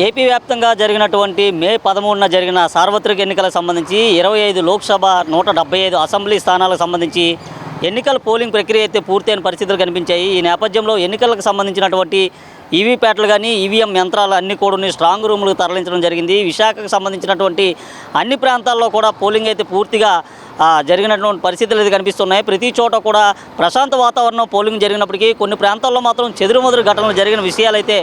AP వ్యాప్తంగా జరిగినటువంటి మే 13న జరిగిన సార్వత్రిక ఎన్నికలకు సంబంధించి 25 లోక్సభ 175 అసెంబ్లీ స్థానాలకు సంబంధించి ఎన్నికల పోలింగ్ ప్రక్రియ అయితే పూర్తయిన పరిస్థితులు కనిపించాయి. ఈ నేపథ్యంలో ఎన్నికలకు సంబంధించినటువంటి ఈవీప్యాట్లు కానీ ఈవీఎం యంత్రాలు అన్నీ కూడా స్ట్రాంగ్ రూములకు తరలించడం జరిగింది. విశాఖకు సంబంధించినటువంటి అన్ని ప్రాంతాల్లో కూడా పోలింగ్ అయితే పూర్తిగా జరిగినటువంటి పరిస్థితులు అయితే కనిపిస్తున్నాయి. ప్రతి చోట కూడా ప్రశాంత వాతావరణం పోలింగ్ జరిగినప్పటికీ కొన్ని ప్రాంతాల్లో మాత్రం చెదురుమదురు ఘటనలు జరిగిన విషయాలైతే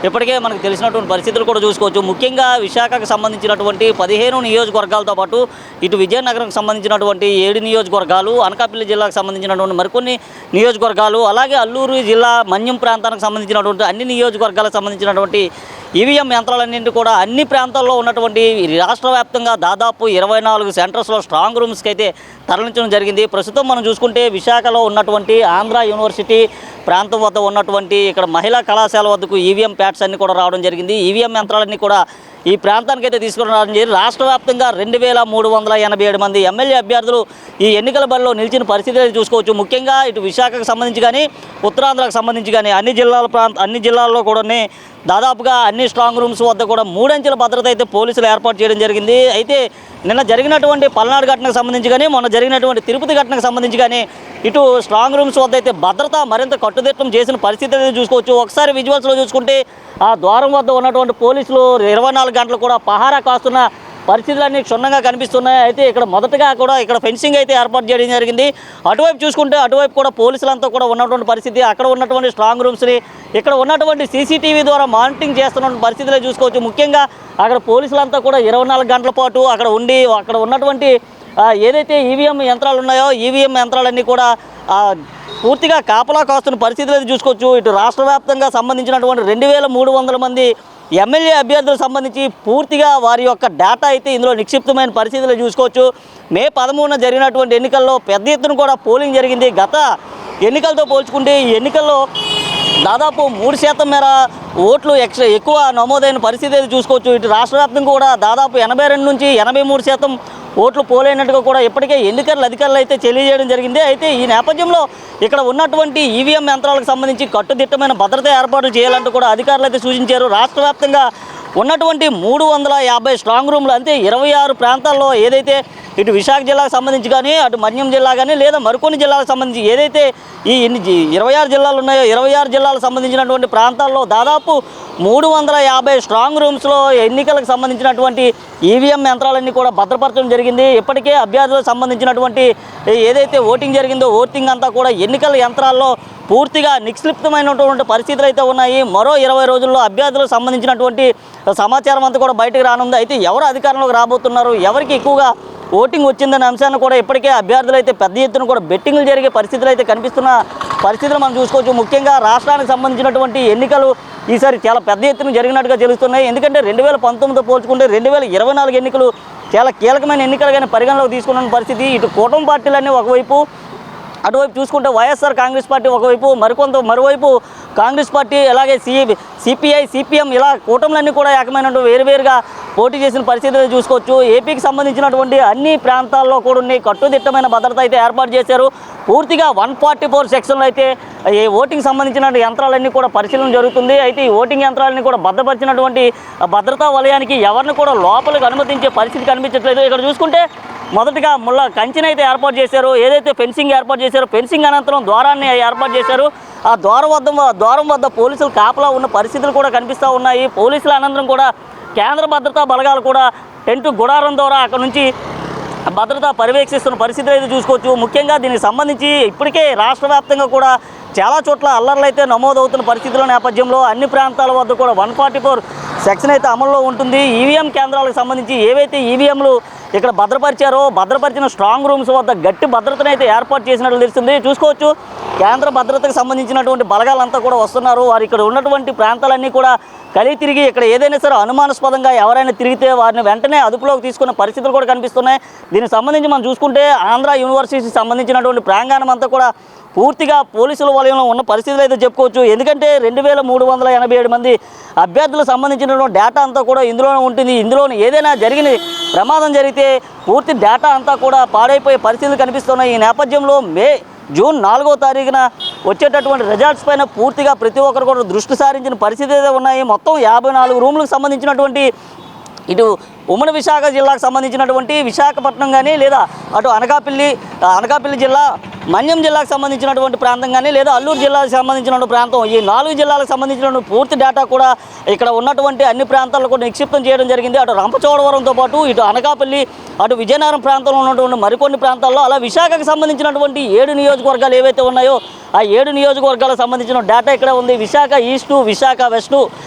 ఇప్పటికే మనకు తెలిసినటువంటి పరిస్థితులు కూడా చూసుకోవచ్చు. ముఖ్యంగా విశాఖకు సంబంధించినటువంటి 15 నియోజకవర్గాలతో పాటు ఇటు విజయనగరంకు సంబంధించినటువంటి 7 నియోజకవర్గాలు, అనకాపల్లి జిల్లాకు సంబంధించినటువంటి మరికొన్ని నియోజకవర్గాలు, అలాగే అల్లూరు జిల్లా మన్యం ప్రాంతానికి సంబంధించినటువంటి అన్ని నియోజకవర్గాలకు సంబంధించినటువంటి ఈవీఎం యంత్రాలన్నింటి కూడా అన్ని ప్రాంతాల్లో ఉన్నటువంటి రాష్ట్ర వ్యాప్తంగా దాదాపు 24 సెంటర్స్లో స్ట్రాంగ్ రూమ్స్కి అయితే తరలించడం జరిగింది. ప్రస్తుతం మనం చూసుకుంటే విశాఖలో ఉన్నటువంటి ఆంధ్ర యూనివర్సిటీ ప్రాంతం వద్ద ఉన్నటువంటి ఇక్కడ మహిళా కళాశాల వద్దకు ఈవీఎం ప్యాడ్స్ అన్నీ కూడా రావడం జరిగింది. ఈవీఎం యంత్రాలన్నీ కూడా ఈ ప్రాంతానికి అయితే తీసుకుని రావడం జరిగింది. రాష్ట్ర వ్యాప్తంగా 2387 మంది ఎమ్మెల్యే అభ్యర్థులు ఈ ఎన్నికల బరిలో నిలిచిన పరిస్థితి చూసుకోవచ్చు. ముఖ్యంగా ఇటు విశాఖకు సంబంధించి కానీ ఉత్తరాంధ్రకు సంబంధించి కానీ అన్ని జిల్లాల్లో కూడా దాదాపుగా అన్ని స్ట్రాంగ్ రూమ్స్ వద్ద కూడా 3 అంచెల భద్రత అయితే పోలీసులు ఏర్పాటు చేయడం జరిగింది. అయితే నిన్న జరిగినటువంటి పల్నాడు ఘటనకు సంబంధించి కానీ మొన్న జరిగినటువంటి తిరుపతి ఘటనకు సంబంధించి కానీ ఇటు స్ట్రాంగ్ రూమ్స్ వద్ద అయితే భద్రత మరింత కట్టుదిట్టం చేసిన పరిస్థితి అయితే చూసుకోవచ్చు. ఒకసారి విజువల్స్లో చూసుకుంటే ఆ ద్వారం వద్ద ఉన్నటువంటి పోలీసులు 24 గంటలు కూడా పహారా కాస్తున్న పరిస్థితులన్నీ క్షుణ్ణంగా కనిపిస్తున్నాయి. అయితే ఇక్కడ మొదటగా కూడా ఇక్కడ ఫెన్సింగ్ అయితే ఏర్పాటు చేయడం జరిగింది. అటువైపు చూసుకుంటే అటువైపు కూడా పోలీసులంతా కూడా ఉన్నటువంటి పరిస్థితి, అక్కడ ఉన్నటువంటి స్ట్రాంగ్ రూమ్స్ని ఇక్కడ ఉన్నటువంటి సీసీటీవీ ద్వారా మానిటరింగ్ చేస్తున్న పరిస్థితులే చూసుకోవచ్చు. ముఖ్యంగా అక్కడ పోలీసులంతా కూడా 24 గంటల పాటు అక్కడ ఉండి అక్కడ ఉన్నటువంటి ఏదైతే ఈవీఎం యంత్రాలు ఉన్నాయో ఈవీఎం యంత్రాలన్నీ కూడా పూర్తిగా కాపలా కాస్తున్న పరిస్థితులు అయితే చూసుకోవచ్చు. ఇటు రాష్ట్ర వ్యాప్తంగా సంబంధించినటువంటి 2300 మంది ఎమ్మెల్యే అభ్యర్థులకు సంబంధించి పూర్తిగా వారి యొక్క డేటా అయితే ఇందులో నిక్షిప్తమైన పరిస్థితులు చూసుకోవచ్చు. మే 13న జరిగినటువంటి ఎన్నికల్లో పెద్ద ఎత్తున కూడా పోలింగ్ జరిగింది. గత ఎన్నికలతో పోల్చుకుంటే ఈ ఎన్నికల్లో దాదాపు 3% మేర ఓట్లు ఎక్కువ నమోదైన పరిస్థితి అయితే చూసుకోవచ్చు. ఇటు రాష్ట్ర వ్యాప్తంగా కూడా దాదాపు 82 నుంచి 83% ఓట్లు పోలైనట్టుగా కూడా ఇప్పటికే ఎన్నికల అధికారులు అయితే తెలియజేయడం జరిగింది. అయితే ఈ నేపథ్యంలో ఇక్కడ ఉన్నటువంటి ఈవీఎం యంత్రాలకు సంబంధించి కట్టుదిట్టమైన భద్రత ఏర్పాట్లు చేయాలంటూ కూడా అధికారులు అయితే సూచించారు. రాష్ట్ర వ్యాప్తంగా ఉన్నటువంటి 350 స్ట్రాంగ్ రూమ్లు అంటే 26 ప్రాంతాల్లో ఏదైతే ఇటు విశాఖ జిల్లాకు సంబంధించి కానీ అటు మన్యం జిల్లా కానీ లేదా మరికొన్ని జిల్లాలకు సంబంధించి ఏదైతే ఈ 26 జిల్లాలు ఉన్నాయో 26 జిల్లాలకు సంబంధించినటువంటి ప్రాంతాల్లో దాదాపు 350 స్ట్రాంగ్ రూమ్స్లో ఎన్నికలకు సంబంధించినటువంటి ఈవీఎం యంత్రాలన్నీ కూడా భద్రపరచడం జరిగింది. ఇప్పటికే అభ్యర్థులకు సంబంధించినటువంటి ఏదైతే ఓటింగ్ జరిగిందో ఓటింగ్ అంతా కూడా ఎన్నికల యంత్రాల్లో పూర్తిగా నిక్షిప్తమైనటువంటి పరిస్థితులు అయితే ఉన్నాయి. మరో 20 రోజుల్లో అభ్యర్థులకు సంబంధించినటువంటి సమాచారం అంతా కూడా బయటకు రానుంది. అయితే ఎవరు అధికారంలోకి రాబోతున్నారు, ఎవరికి ఎక్కువగా ఓటింగ్ వచ్చిందనే అంశాన్ని కూడా ఇప్పటికే అభ్యర్థులు అయితే పెద్ద ఎత్తున కూడా బెట్టింగ్లు జరిగే పరిస్థితులు అయితే కనిపిస్తున్న పరిస్థితులు మనం చూసుకోవచ్చు. ముఖ్యంగా రాష్ట్రానికి సంబంధించినటువంటి ఎన్నికలు ఈసారి చాలా పెద్ద ఎత్తున జరిగినట్టుగా తెలుస్తున్నాయి. ఎందుకంటే 2019తో పోల్చుకుంటే 2024 ఎన్నికలు చాలా కీలకమైన ఎన్నికలుగానే పరిగణలోకి తీసుకున్న పరిస్థితి. ఇటు కూటమి పార్టీలన్నీ ఒకవైపు, అటువైపు చూసుకుంటే వైఎస్ఆర్ కాంగ్రెస్ పార్టీ ఒకవైపు, మరోవైపు కాంగ్రెస్ పార్టీ అలాగే సిపిఐ సిపిఎం ఇలా కూటములన్నీ కూడా ఏకమైనటువంటి వేరువేరుగా పోటీ చేసిన పరిస్థితులు చూసుకోవచ్చు. ఏపీకి సంబంధించినటువంటి అన్ని ప్రాంతాల్లో కూడా కట్టుదిట్టమైన భద్రత అయితే ఏర్పాటు చేశారు. పూర్తిగా 144 సెక్షన్లు అయితే ఈ ఓటింగ్ సంబంధించిన యంత్రాలన్నీ కూడా పరిశీలన జరుగుతుంది. అయితే ఈ ఓటింగ్ యంత్రాలన్నీ కూడా భద్రపరిచినటువంటి భద్రతా వలయానికి ఎవరిని కూడా లోపలికి అనుమతించే పరిస్థితి కనిపించట్లేదు. ఇక్కడ చూసుకుంటే మొదటిగా కంచెని అయితే ఏర్పాటు చేశారు. ఏదైతే ఫెన్సింగ్ ఏర్పాటు చేశారో ఫెన్సింగ్ అనంతరం ద్వారాన్ని ఏర్పాటు చేశారు. ఆ ద్వారం వద్ద పోలీసులు కాపలా ఉన్న పరిస్థితులు కూడా కనిపిస్తూ ఉన్నాయి. పోలీసుల అనంతరం కూడా కేంద్ర భద్రతా బలగాలు కూడా టెంట్ గుడారం ద్వారా అక్కడ నుంచి భద్రత పర్యవేక్షిస్తున్న పరిస్థితులు అయితే చూసుకోవచ్చు. ముఖ్యంగా దీనికి సంబంధించి ఇప్పటికే రాష్ట్ర వ్యాప్తంగా కూడా చాలా చోట్ల అల్లర్లు అయితే నమోదవుతున్న పరిస్థితుల నేపథ్యంలో అన్ని ప్రాంతాల వద్ద కూడా 144 సెక్షన్ అయితే అమల్లో ఉంటుంది. ఈవీఎం కేంద్రాలకు సంబంధించి ఏవైతే ఈవీఎంలు ఇక్కడ భద్రపరిచిన స్ట్రాంగ్ రూమ్స్ వద్ద గట్టి భద్రతను అయితే ఏర్పాటు చేసినట్లు తెలుస్తుంది. చూసుకోవచ్చు కేంద్ర భద్రతకు సంబంధించినటువంటి బలగాలంతా కూడా వస్తున్నారు. వారు ఇక్కడ ఉన్నటువంటి ప్రాంతాలన్నీ కూడా కలిగి తిరిగి ఇక్కడ ఏదైనా సరే అనుమానాస్పదంగా ఎవరైనా తిరిగితే వారిని వెంటనే అదుపులోకి తీసుకున్న పరిస్థితులు కూడా కనిపిస్తున్నాయి. దీనికి సంబంధించి మనం చూసుకుంటే ఆంధ్ర యూనివర్సిటీకి సంబంధించినటువంటి ప్రాంగణం అంతా కూడా పూర్తిగా పోలీసుల వలయంలో ఉన్న పరిస్థితులు అయితే చెప్పుకోవచ్చు. ఎందుకంటే 2387 మంది అభ్యర్థులకు సంబంధించినటువంటి డేటా అంతా కూడా ఇందులోనే ఉంటుంది. ఇందులోనే ఏదైనా ప్రమాదం జరిగితే పూర్తి డేటా అంతా కూడా పాడైపోయే పరిస్థితులు కనిపిస్తున్నాయి. ఈ నేపథ్యంలో జూన్ 4వ తారీఖున వచ్చేటటువంటి రిజల్ట్స్ పైన పూర్తిగా ప్రతి ఒక్కరు కూడా దృష్టి సారించిన పరిస్థితి అయితే ఉన్నాయి. మొత్తం 54 రూములకు సంబంధించినటువంటి ఇటు ఉమ్మడి విశాఖ జిల్లాకు సంబంధించినటువంటి విశాఖపట్నం కానీ లేదా అటు అనకాపల్లి జిల్లా మన్యం జిల్లాకు సంబంధించినటువంటి ప్రాంతం కానీ లేదా అల్లూరు జిల్లాకు సంబంధించినటువంటి ప్రాంతం, ఈ 4 జిల్లాలకు సంబంధించినటువంటి పూర్తి డేటా కూడా ఇక్కడ ఉన్నటువంటి అన్ని ప్రాంతాల్లో కూడా నిక్షిప్తం చేయడం జరిగింది. అటు రంపచోడవరంతో పాటు ఇటు అనకాపల్లి, అటు విజయనగరం ప్రాంతంలో ఉన్నటువంటి మరికొన్ని ప్రాంతాల్లో, అలా విశాఖకు సంబంధించినటువంటి 7 నియోజకవర్గాలు ఏవైతే ఉన్నాయో ఆ 7 నియోజకవర్గాలకు సంబంధించిన డేటా ఇక్కడ ఉంది. Visakha east, Visakha west,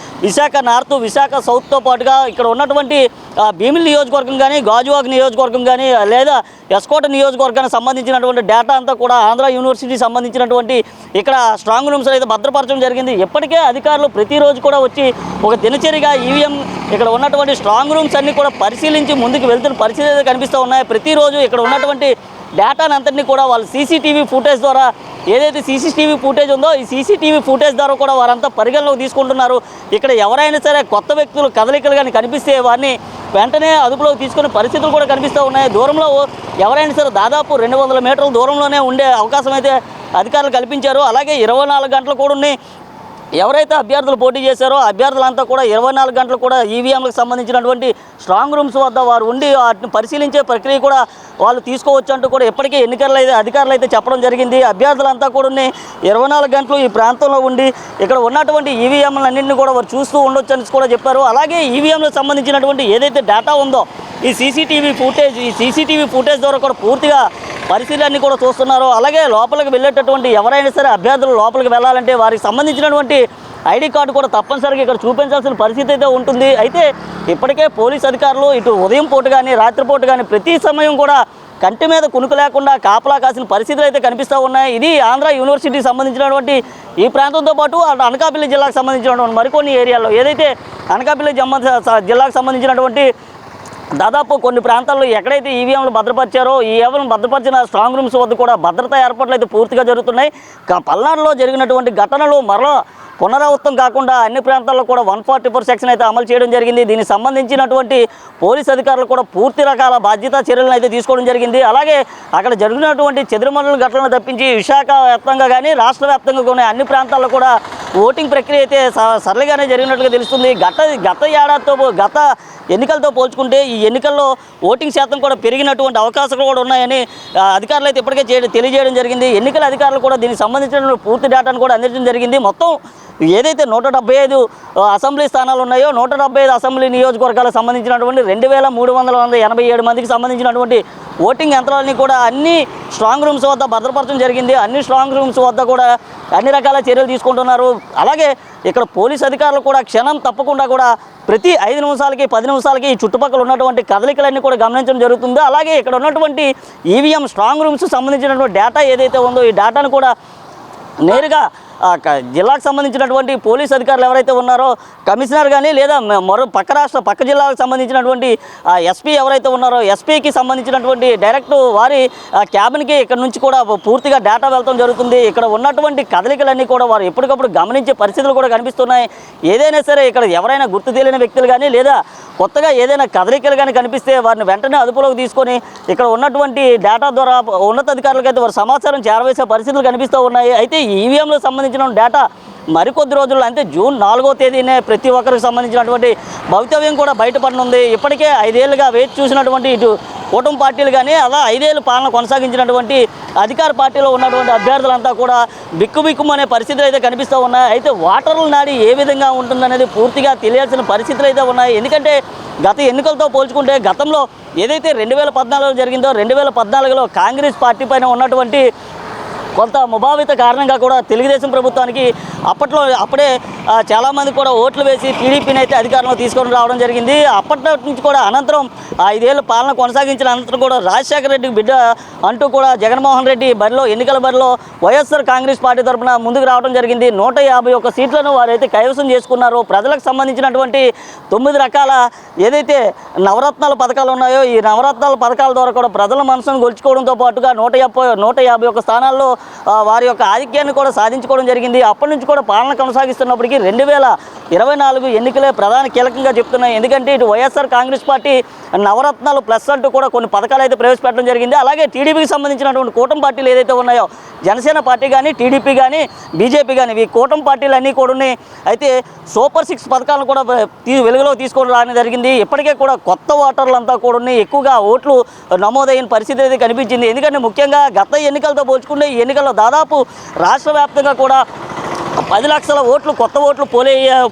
Visakha north, Visakha సౌత్తో పాటుగా ఇక్కడ ఉన్నటువంటి భీమిలి నియోజకవర్గం కానీ, గాజువాక నియోజకవర్గం కానీ లేదా ఎస్కోట నియోజకవర్గానికి సంబంధించినటువంటి డేటా అంతా కూడా ఆంధ్ర యూనివర్సిటీ సంబంధించినటువంటి ఇక్కడ స్ట్రాంగ్ రూమ్స్ అయితే భద్రపరచడం జరిగింది. ఇప్పటికే అధికారులు ప్రతిరోజు కూడా వచ్చి ఒక దినచర్యగా ఈవీఎం ఇక్కడ ఉన్నటువంటి స్ట్రాంగ్ రూమ్స్ అన్నీ కూడా పరిశీలించి ముందుకు వెళ్తున్న పరిస్థితి అయితే కనిపిస్తూ ఉన్నాయి. ప్రతిరోజు ఇక్కడ ఉన్నటువంటి డేటాను అంతటినీ కూడా వాళ్ళు సీసీటీవీ ఫుటేజ్ ద్వారా, ఏదైతే సీసీటీవీ ఫుటేజ్ ఉందో ఈ సీసీటీవీ ఫుటేజ్ ద్వారా కూడా వారంతా పరిగణలోకి తీసుకుంటున్నారు. ఇక్కడ ఎవరైనా సరే కొత్త వ్యక్తులు కదలికలు కానీ కనిపిస్తే వారిని వెంటనే అదుపులోకి తీసుకునే పరిస్థితులు కూడా కనిపిస్తూ ఉన్నాయి. దూరంలో ఎవరైనా సరే దాదాపు 200 మీటర్ల దూరంలోనే ఉండే అవకాశం అయితే అధికారులు కల్పించారు. అలాగే 24 గంటలు కూడా ఉన్నాయి. ఎవరైతే అభ్యర్థులు పోటీ చేశారో అభ్యర్థులంతా కూడా 24 గంటలు కూడా ఈవీఎంలకు సంబంధించినటువంటి స్ట్రాంగ్ రూమ్స్ వద్ద వారు ఉండి వాటిని పరిశీలించే ప్రక్రియ కూడా వాళ్ళు తీసుకోవచ్చు అంటూ కూడా ఇప్పటికే అధికారులు అయితే చెప్పడం జరిగింది. అభ్యర్థులంతా కూడా 24 గంటలు ఈ ప్రాంతంలో ఉండి ఇక్కడ ఉన్నటువంటి ఈవీఎంలన్నింటినీ కూడా వారు చూస్తూ ఉండొచ్చు అని కూడా చెప్పారు. అలాగే ఈవీఎంలకు సంబంధించినటువంటి ఏదైతే డేటా ఉందో ఈ సీసీటీవీ ఫుటేజ్ ద్వారా కూడా పూర్తిగా పరిశీలనని కూడా చూస్తున్నారు. అలాగే లోపలికి వెళ్ళేటటువంటి ఎవరైనా సరే అభ్యర్థులు లోపలికి వెళ్ళాలంటే వారికి సంబంధించినటువంటి ఐడి కార్డు కూడా తప్పనిసరిగా ఇక్కడ చూపించాల్సిన పరిస్థితి అయితే ఉంటుంది. అయితే ఇప్పటికే పోలీస్ అధికారులు ఇటు ఉదయం పూట కానీ రాత్రిపూట కానీ ప్రతి సమయం కూడా కంటి మీద కునుకు లేకుండా కాపలా కాసిన పరిస్థితులు అయితే కనిపిస్తూ ఉన్నాయి. ఇది ఆంధ్ర యూనివర్సిటీకి సంబంధించినటువంటి ఈ ప్రాంతంతో పాటు అనకాపల్లి జిల్లాకు సంబంధించినటువంటి మరికొన్ని ఏరియాల్లో, ఏదైతే అనకాపల్లి జిల్లాకు సంబంధించినటువంటి దాదాపు కొన్ని ప్రాంతాల్లో ఎక్కడైతే ఈవీఎంలు భద్రపరిచారో ఈ ఈవీఎంలు భద్రపరిచిన స్ట్రాంగ్ రూమ్స్ వద్ద కూడా భద్రతా ఏర్పాట్లు అయితే పూర్తిగా జరుగుతున్నాయి. పల్నాడులో జరిగినటువంటి ఘటనలు మరలా పునరావృతం కాకుండా అన్ని ప్రాంతాల్లో కూడా 144 సెక్షన్ అయితే అమలు చేయడం జరిగింది. దీనికి సంబంధించినటువంటి పోలీస్ అధికారులు కూడా పూర్తి రకాల బాధ్యతా చర్యలను అయితే తీసుకోవడం జరిగింది. అలాగే అక్కడ జరిగినటువంటి చెదురుమరుల ఘటనలు తప్పించి విశాఖ వ్యాప్తంగా కానీ రాష్ట్ర వ్యాప్తంగా కొన్ని అన్ని ప్రాంతాల్లో కూడా ఓటింగ్ ప్రక్రియ అయితే సరళిగానే జరిగినట్టుగా తెలుస్తుంది. గత ఎన్నికలతో పోల్చుకుంటే ఈ ఎన్నికల్లో ఓటింగ్ శాతం కూడా పెరిగినటువంటి అవకాశాలు కూడా ఉన్నాయని అధికారులు అయితే ఇప్పటికే తెలియజేయడం జరిగింది. ఎన్నికల అధికారులు కూడా దీనికి సంబంధించిన పూర్తి డేటాను కూడా అందించడం జరిగింది. మొత్తం ఏదైతే 175 అసెంబ్లీ స్థానాలు ఉన్నాయో 175 అసెంబ్లీ నియోజకవర్గాలకు సంబంధించినటువంటి 2387 మందికి సంబంధించినటువంటి ఓటింగ్ యంత్రాలని కూడా అన్ని స్ట్రాంగ్ రూమ్స్ వద్ద భద్రపరచడం జరిగింది. అన్ని స్ట్రాంగ్ రూమ్స్ వద్ద కూడా అన్ని రకాల చర్యలు తీసుకుంటున్నారు. అలాగే ఇక్కడ పోలీస్ అధికారులు కూడా క్షణం తప్పకుండా కూడా ప్రతి 5 నిమిషాలకి 10 నిమిషాలకి ఈ చుట్టుపక్కల ఉన్నటువంటి కదలికలన్నీ కూడా గమనించడం జరుగుతుంది. అలాగే ఇక్కడ ఉన్నటువంటి ఈవీఎం స్ట్రాంగ్ రూమ్స్ సంబంధించినటువంటి డేటా ఏదైతే ఉందో ఈ డేటాను కూడా నేరుగా జిల్లాకు సంబంధించినటువంటి పోలీస్ అధికారులు ఎవరైతే ఉన్నారో కమిషనర్ కానీ లేదా పక్క జిల్లాలకు సంబంధించినటువంటి ఎస్పీ ఎవరైతే ఉన్నారో ఎస్పీకి సంబంధించినటువంటి డైరెక్ట్ వారి క్యాబిన్కి ఇక్కడ నుంచి కూడా పూర్తిగా డేటా వెళ్తాం జరుగుతుంది. ఇక్కడ ఉన్నటువంటి కదలికలన్నీ కూడా వారు ఎప్పటికప్పుడు గమనించే పరిస్థితులు కూడా కనిపిస్తున్నాయి. ఏదైనా సరే ఇక్కడ ఎవరైనా గుర్తు తెలియని వ్యక్తులు కానీ లేదా కొత్తగా ఏదైనా కదలికలు కానీ కనిపిస్తే వారిని వెంటనే అదుపులోకి తీసుకొని ఇక్కడ ఉన్నటువంటి డేటా ద్వారా ఉన్నతాధికారులకు అయితే వారు సమాచారం చేరవేసే పరిస్థితులు కనిపిస్తూ ఉన్నాయి. అయితే ఈవీఎంలకు సంబంధించిన డేటా మరికొద్ది రోజుల్లో అంటే జూన్ 4వ తేదీనే ప్రతి ఒక్కరికి సంబంధించినటువంటి భవితవ్యం కూడా బయటపడనుంది. ఇప్పటికే 5 ఏళ్ళుగా వేచి చూసినటువంటి ఇటు కూటమి పార్టీలు కానీ అలా 5 ఏళ్ళు పాలన కొనసాగించినటువంటి అధికార పార్టీలో ఉన్నటువంటి అభ్యర్థులంతా కూడా బిక్కుబిక్కుమనే పరిస్థితులు అయితే కనిపిస్తూ ఉన్నాయి. అయితే ఓటర్ల నాడి ఏ విధంగా ఉంటుందనేది పూర్తిగా తెలియాల్సిన పరిస్థితులు అయితే ఉన్నాయి. ఎందుకంటే గత ఎన్నికలతో పోల్చుకుంటే గతంలో ఏదైతే 2014లో జరిగిందో 2014లో కాంగ్రెస్ పార్టీ పైన ఉన్నటువంటి కొంత ముభావిత కారణంగా కూడా తెలుగుదేశం ప్రభుత్వానికి అప్పుడే చాలామంది కూడా ఓట్లు వేసి టీడీపీని అయితే అధికారంలో తీసుకొని రావడం జరిగింది. అప్పటి నుంచి కూడా అనంతరం 5 ఏళ్ళు పాలన కొనసాగించిన అనంతరం కూడా రాజశేఖర రెడ్డికి బిడ్డ అంటూ కూడా జగన్మోహన్ రెడ్డి ఎన్నికల బరిలో వైఎస్ఆర్ కాంగ్రెస్ పార్టీ తరఫున ముందుకు రావడం జరిగింది. 151 సీట్లను వారైతే కైవసం చేసుకున్నారు. ప్రజలకు సంబంధించినటువంటి 9 రకాల ఏదైతే నవరత్నాల పథకాలు ఉన్నాయో ఈ నవరత్నాల పథకాల ద్వారా కూడా ప్రజల మనసును గొలుచుకోవడంతో పాటుగా 151 స్థానాల్లో వారి యొక్క ఆధిక్యాన్ని కూడా సాధించుకోవడం జరిగింది. అప్పటి నుంచి కూడా పాలన కొనసాగిస్తున్నప్పటికీ 2024 ఎన్నికలే ప్రధాన కీలకంగా చెప్తున్నాయి. ఎందుకంటే ఇటు వైఎస్ఆర్ కాంగ్రెస్ పార్టీ నవరత్నాలు ప్లస్ అంటూ కూడా కొన్ని పథకాలు అయితే ప్రవేశపెట్టడం జరిగింది. అలాగే టీడీపీకి సంబంధించినటువంటి కూటమి పార్టీలు ఏదైతే ఉన్నాయో, జనసేన పార్టీ కానీ, టీడీపీ కానీ, బీజేపీ కానీ, ఈ కూటమి పార్టీలు అన్నీ కూడా ఉన్నాయి. అయితే సూపర్ 6 పథకాలను కూడా వెలుగులో తీసుకొని రావడం జరిగింది. ఇప్పటికే కూడా కొత్త ఓటర్లంతా కూడా ఉన్నాయి. ఎక్కువగా ఓట్లు నమోదైన పరిస్థితి అయితే కనిపించింది. ఎందుకంటే ముఖ్యంగా గత ఎన్నికలతో పోల్చుకుంటే ఈ ఎన్నికల్లో దాదాపు రాష్ట్ర వ్యాప్తంగా కూడా 10 లక్షల ఓట్లు కొత్త ఓట్లు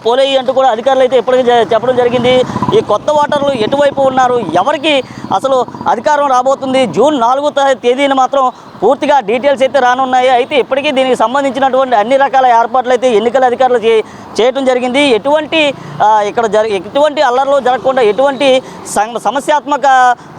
పోలేయి అంటూ కూడా అధికారులు అయితే ఇప్పటికీ చెప్పడం జరిగింది. ఈ కొత్త ఓటర్లు ఎటువైపు ఉన్నారు, ఎవరికి అసలు అధికారం రాబోతుంది, జూన్ 4వ తేదీన మాత్రం పూర్తిగా డీటెయిల్స్ అయితే రానున్నాయి. అయితే ఇప్పటికీ దీనికి సంబంధించినటువంటి అన్ని రకాల ఏర్పాట్లు అయితే ఎన్నికల అధికారులు చేయటం జరిగింది. ఎటువంటి అల్లర్లు జరగకుండా ఎటువంటి సమస్యాత్మక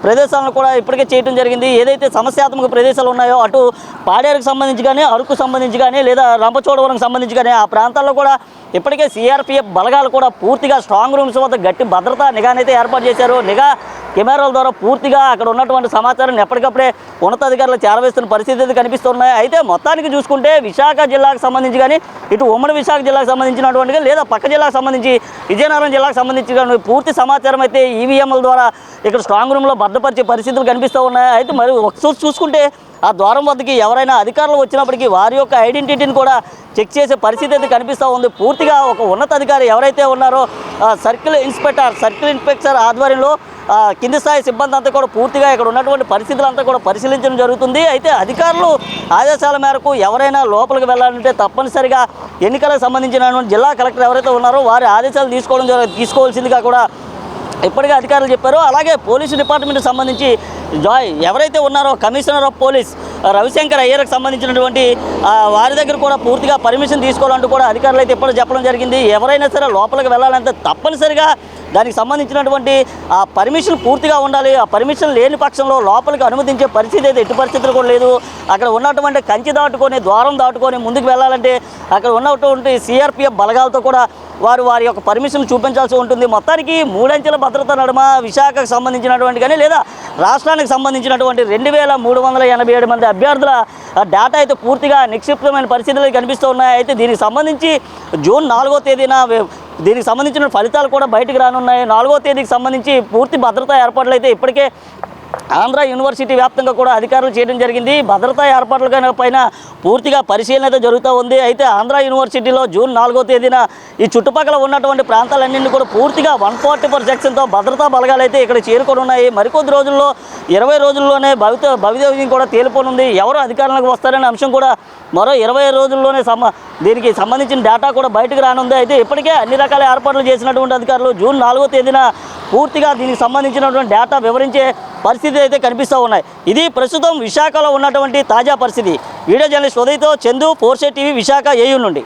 ప్రదేశాలను కూడా ఇప్పటికే చేయటం జరిగింది. ఏదైతే సమస్యాత్మక ప్రదేశాలు ఉన్నాయో అటు పాడేరుకు సంబంధించి కానీ, అరకు సంబంధించి కానీ, లేదా రంపచోడవరంకి సంబంధించి కానీ ఆ ప్రాంతాల్లో కూడా ఇప్పటికే సిఆర్పిఎఫ్ బలగాలు కూడా పూర్తిగా స్ట్రాంగ్ రూమ్స్ వద్ద గట్టి భద్రతా నిఘానైతే ఏర్పాటు చేశారు. నిఘా కెమెరాల ద్వారా పూర్తిగా అక్కడ ఉన్నటువంటి సమాచారాన్ని ఎప్పటికప్పుడే ఉన్నతాధికారులు చేరవేస్తున్న పరిస్థితి అయితే కనిపిస్తున్నాయి. అయితే మొత్తానికి చూసుకుంటే విశాఖ జిల్లాకు సంబంధించి కానీ, ఇటు ఉమ్మడి విశాఖ జిల్లాకు సంబంధించినటువంటి లేదా పక్క జిల్లాకు సంబంధించి విజయనగరం జిల్లాకు సంబంధించి పూర్తి సమాచారం అయితే ఈవీఎంల ద్వారా ఇక్కడ స్ట్రాంగ్ రూమ్లో భద్రపరిచే పరిస్థితులు కనిపిస్తూ ఉన్నాయి. అయితే మరి ఒకసారి చూసుకుంటే ఆ ద్వారం వద్దకి ఎవరైనా అధికారులు వచ్చినప్పటికీ వారి యొక్క ఐడెంటిటీని కూడా చెక్ చేసే పరిస్థితి అయితే కనిపిస్తూ ఉంది. పూర్తిగా ఒక ఉన్నతాధికారి ఎవరైతే ఉన్నారో సర్కిల్ ఇన్స్పెక్టర్ ఆధ్వర్యంలో కింది స్థాయి సిబ్బంది అంతా కూడా పూర్తిగా ఇక్కడ ఉన్నటువంటి పరిస్థితులంతా కూడా పరిశీలించడం జరుగుతుంది. అయితే అధికారులు ఆదేశాల మేరకు ఎవరైనా లోపలికి వెళ్ళాలంటే తప్పనిసరిగా ఎన్నికలకు సంబంధించినటువంటి జిల్లా కలెక్టర్ ఎవరైతే ఉన్నారో వారి ఆదేశాలు తీసుకోవాల్సిందిగా కూడా ఇప్పటికే అధికారులు చెప్పారు. అలాగే పోలీసు డిపార్ట్మెంట్కి సంబంధించి ఎవరైతే ఉన్నారో కమిషనర్ ఆఫ్ పోలీస్ రవిశంకర్ అయ్యర్కి సంబంధించినటువంటి వారి దగ్గర కూడా పూర్తిగా పర్మిషన్ తీసుకోవాలంటూ కూడా అధికారులు అయితే ఇప్పుడు చెప్పడం జరిగింది. ఎవరైనా సరే లోపలికి వెళ్ళాలంటే తప్పనిసరిగా దానికి సంబంధించినటువంటి ఆ పర్మిషన్ పూర్తిగా ఉండాలి. ఆ పర్మిషన్ లేని పక్షంలో లోపలికి అనుమతించే పరిస్థితి అయితే ఎట్టి పరిస్థితులు కూడా లేదు. అక్కడ ఉన్నటువంటి కంచి దాటుకొని ద్వారం దాటుకొని ముందుకు వెళ్ళాలంటే అక్కడ ఉన్నటువంటి సిఆర్పిఎఫ్ బలగాలతో కూడా వారి యొక్క పర్మిషన్ చూపించాల్సి ఉంటుంది. మొత్తానికి 3 అంచెల భద్రత నడుమ విశాఖకు సంబంధించినటువంటి కానీ లేదా రాష్ట్రానికి సంబంధించినటువంటి 2387 మంది అభ్యర్థుల డేటా అయితే పూర్తిగా నిక్షిప్తమైన పరిస్థితులు కనిపిస్తూ ఉన్నాయి. అయితే దీనికి సంబంధించి జూన్ 4వ తేదీన దీనికి సంబంధించిన ఫలితాలు కూడా బయటకు రానున్నాయి. 4వ తేదీకి సంబంధించి పూర్తి భద్రతా ఏర్పాట్లు అయితే ఇప్పటికే ఆంధ్ర యూనివర్సిటీ వ్యాప్తంగా కూడా అధికారులు చేయడం జరిగింది. భద్రతా ఏర్పాట్ల పైన పూర్తిగా పరిశీలన అయితే జరుగుతూ ఉంది. అయితే ఆంధ్ర యూనివర్సిటీలో జూన్ 4వ తేదీన ఈ చుట్టుపక్కల ఉన్నటువంటి ప్రాంతాలన్నింటినీ కూడా పూర్తిగా 144 సెక్షన్తో భద్రతా బలగాలు అయితే ఇక్కడ చేరుకొని ఉన్నాయి. మరికొద్ది రోజుల్లో 20 రోజుల్లోనే భవితవ్యం కూడా తేలిపోనుంది. ఎవరు అధికారంలోకి వస్తారనే అంశం కూడా మరో 20 రోజుల్లోనే దీనికి సంబంధించిన డేటా కూడా బయటకు రానుంది. అయితే ఇప్పటికే అన్ని రకాల ఏర్పాట్లు చేసినటువంటి అధికారులు జూన్ 4వ తేదీన పూర్తిగా దీనికి సంబంధించినటువంటి డేటా వివరించే పరిస్థితి అయితే కనిపిస్తూ ఉన్నాయి. ఇది ప్రస్తుతం విశాఖలో ఉన్నటువంటి తాజా పరిస్థితి. వీడియో జర్నలిస్ట్ ఉదయ్తో చందు, 4 టీవీ విశాఖ ఏయూ నుండి.